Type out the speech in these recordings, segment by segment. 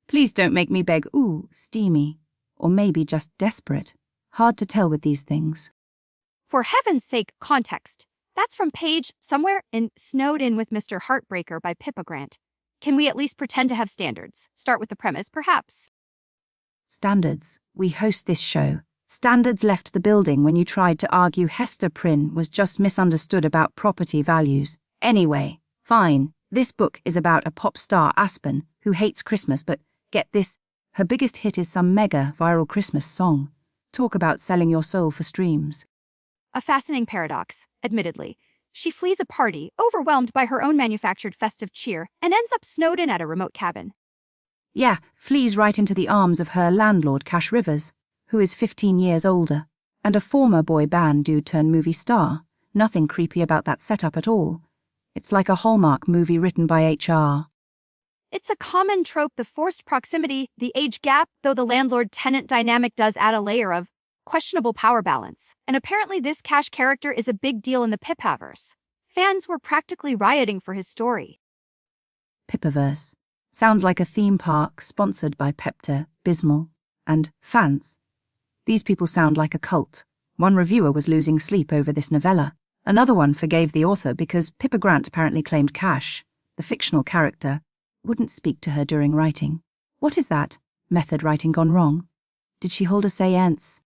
Please don't make me beg, ooh, steamy. Or maybe just desperate. Hard to tell with these things. For heaven's sake, context. That's from page somewhere in Snowed In with Mr. Heartbreaker by Pippa Grant. Can we at least pretend to have standards? Start with the premise, perhaps. Standards. We host this show. Standards left the building when you tried to argue Hester Prynne was just misunderstood about property values. Anyway, fine. This book is about a pop star, Aspen, who hates Christmas, but get this, her biggest hit is some mega viral Christmas song. Talk about selling your soul for streams. A fascinating paradox, admittedly. She flees a party, overwhelmed by her own manufactured festive cheer, and ends up snowed in at a remote cabin. Yeah, flees right into the arms of her landlord, Cash Rivers, who is 15 years older, and a former boy band dude turned movie star. Nothing creepy about that setup at all. It's like a Hallmark movie written by HR. It's a common trope, the forced proximity, the age gap, though the landlord-tenant dynamic does add a layer of questionable power balance. And apparently this Cash character is a big deal in the Pippaverse. Fans were practically rioting for his story. Pippaverse. Sounds like a theme park sponsored by Pepto, Bismol, and Fans. These people sound like a cult. One reviewer was losing sleep over this novella. Another one forgave the author because Pippa Grant apparently claimed Cash, the fictional character, wouldn't speak to her during writing. What is that? Method writing gone wrong? Did she hold a séance?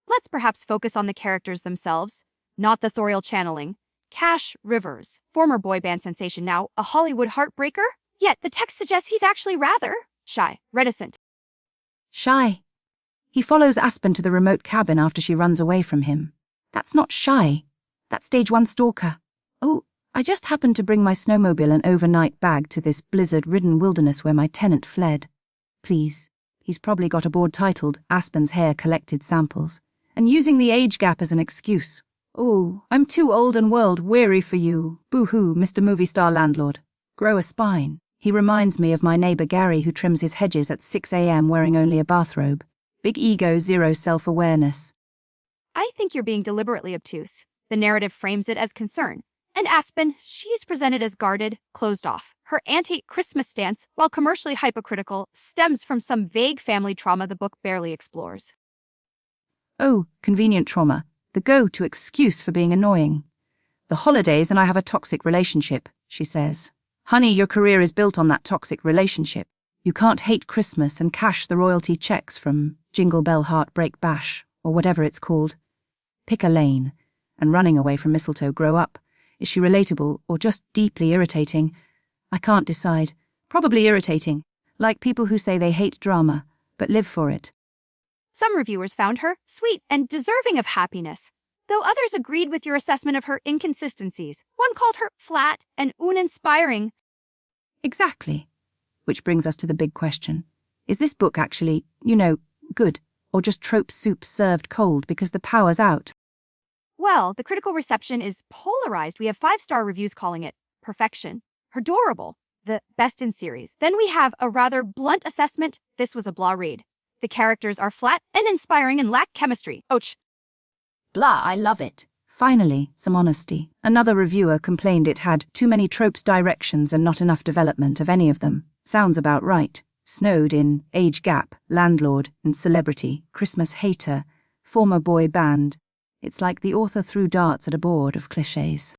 Let's perhaps focus on the characters themselves, not the authorial channeling. Cash Rivers, former boy band sensation, now a Hollywood heartbreaker? Yet the text suggests he's actually rather shy, reticent. Shy. He follows Aspen to the remote cabin after she runs away from him. That's not shy. That's stage 1 stalker. Oh, I just happened to bring my snowmobile and overnight bag to this blizzard-ridden wilderness where my tenant fled. Please. He's probably got a board titled Aspen's Hair Collected Samples, and using the age gap as an excuse. Oh, I'm too old and world-weary for you. Boo-hoo, Mr. Movie Star Landlord. Grow a spine. He reminds me of my neighbor Gary who trims his hedges at 6 a.m. wearing only a bathrobe. Big ego, zero self-awareness. I think you're being deliberately obtuse. The narrative frames it as concern. And Aspen, she's presented as guarded, closed off. Her anti-Christmas stance, while commercially hypocritical, stems from some vague family trauma the book barely explores. Oh, convenient trauma. The go-to excuse for being annoying. The holidays and I have a toxic relationship, she says. Honey, your career is built on that toxic relationship. You can't hate Christmas and cash the royalty checks from Jingle Bell Heartbreak Bash, or whatever it's called. Pick a lane. And running away from mistletoe, grow up. Is she relatable or just deeply irritating? I can't decide. Probably irritating. Like people who say they hate drama, but live for it. Some reviewers found her sweet and deserving of happiness, though others agreed with your assessment of her inconsistencies. One called her flat and uninspiring. Exactly. Which brings us to the big question. Is this book actually, good, or just trope soup served cold because the power's out? Well, the critical reception is polarized. We have 5-star reviews calling it perfection, adorable, the best in series. Then we have a rather blunt assessment. This was a blah read. The characters are flat and inspiring and lack chemistry. Ouch. Blah, I love it. Finally, some honesty. Another reviewer complained it had too many tropes, directions, and not enough development of any of them. Sounds about right. Snowed in, age gap, landlord, and celebrity, Christmas hater, former boy band. It's like the author threw darts at a board of cliches.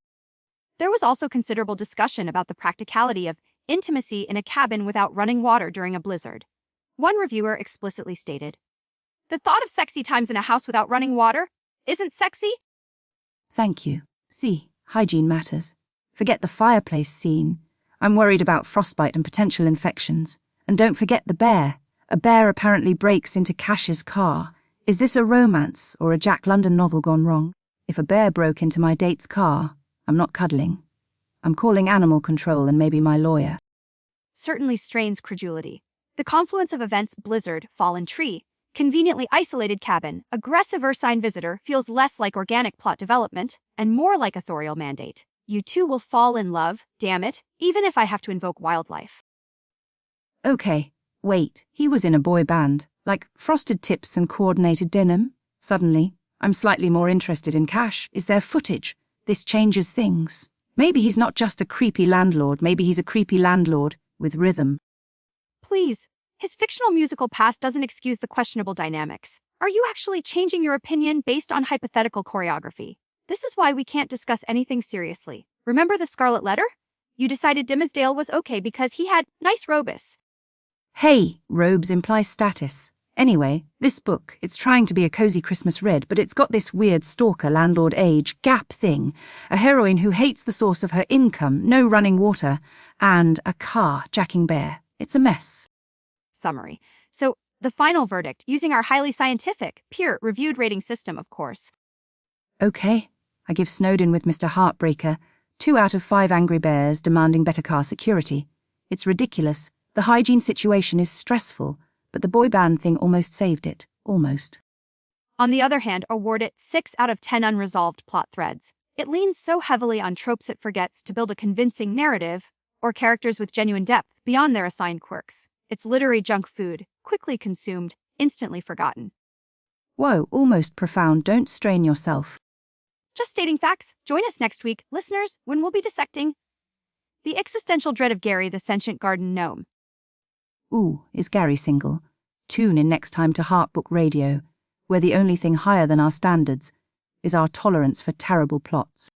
There was also considerable discussion about the practicality of intimacy in a cabin without running water during a blizzard. One reviewer explicitly stated, "The thought of sexy times in a house without running water isn't sexy." Thank you. See, hygiene matters. Forget the fireplace scene. I'm worried about frostbite and potential infections. And don't forget the bear. A bear apparently breaks into Cash's car. Is this a romance or a Jack London novel gone wrong? If a bear broke into my date's car, I'm not cuddling. I'm calling animal control and maybe my lawyer. Certainly strains credulity. The confluence of events, blizzard, fallen tree, conveniently isolated cabin, aggressive ursine visitor feels less like organic plot development and more like authorial mandate. You two will fall in love, damn it, even if I have to invoke wildlife. Okay, wait, he was in a boy band. Like frosted tips and coordinated denim? Suddenly, I'm slightly more interested in Cash. Is there footage? This changes things. Maybe he's not just a creepy landlord, maybe he's a creepy landlord with rhythm. Please, His fictional musical past doesn't excuse the questionable dynamics. Are you actually changing your opinion based on hypothetical choreography? This is why we can't discuss anything seriously. Remember the Scarlet Letter? You decided Dimsdale was okay because he had nice robes. Hey, robes imply status. Anyway, this book, it's trying to be a cozy Christmas read, but it's got this weird stalker, landlord age, gap thing, a heroine who hates the source of her income, no running water, and a car jacking bare. It's a mess. Summary. So, the final verdict, using our highly scientific, peer-reviewed rating system, of course. Okay, I give Snowden with Mr. Heartbreaker 2 out of 5 angry bears demanding better car security. It's ridiculous. The hygiene situation is stressful, but the boy band thing almost saved it. Almost. On the other hand, award it 6 out of 10 unresolved plot threads. It leans so heavily on tropes it forgets to build a convincing narrative, or characters with genuine depth beyond their assigned quirks. It's literary junk food, quickly consumed, instantly forgotten. Whoa, almost profound. Don't strain yourself. Just stating facts. Join us next week, listeners, when we'll be dissecting the existential dread of Gary the sentient garden gnome. Ooh, is Gary single? Tune in next time to Heartbook Radio, where the only thing higher than our standards is our tolerance for terrible plots.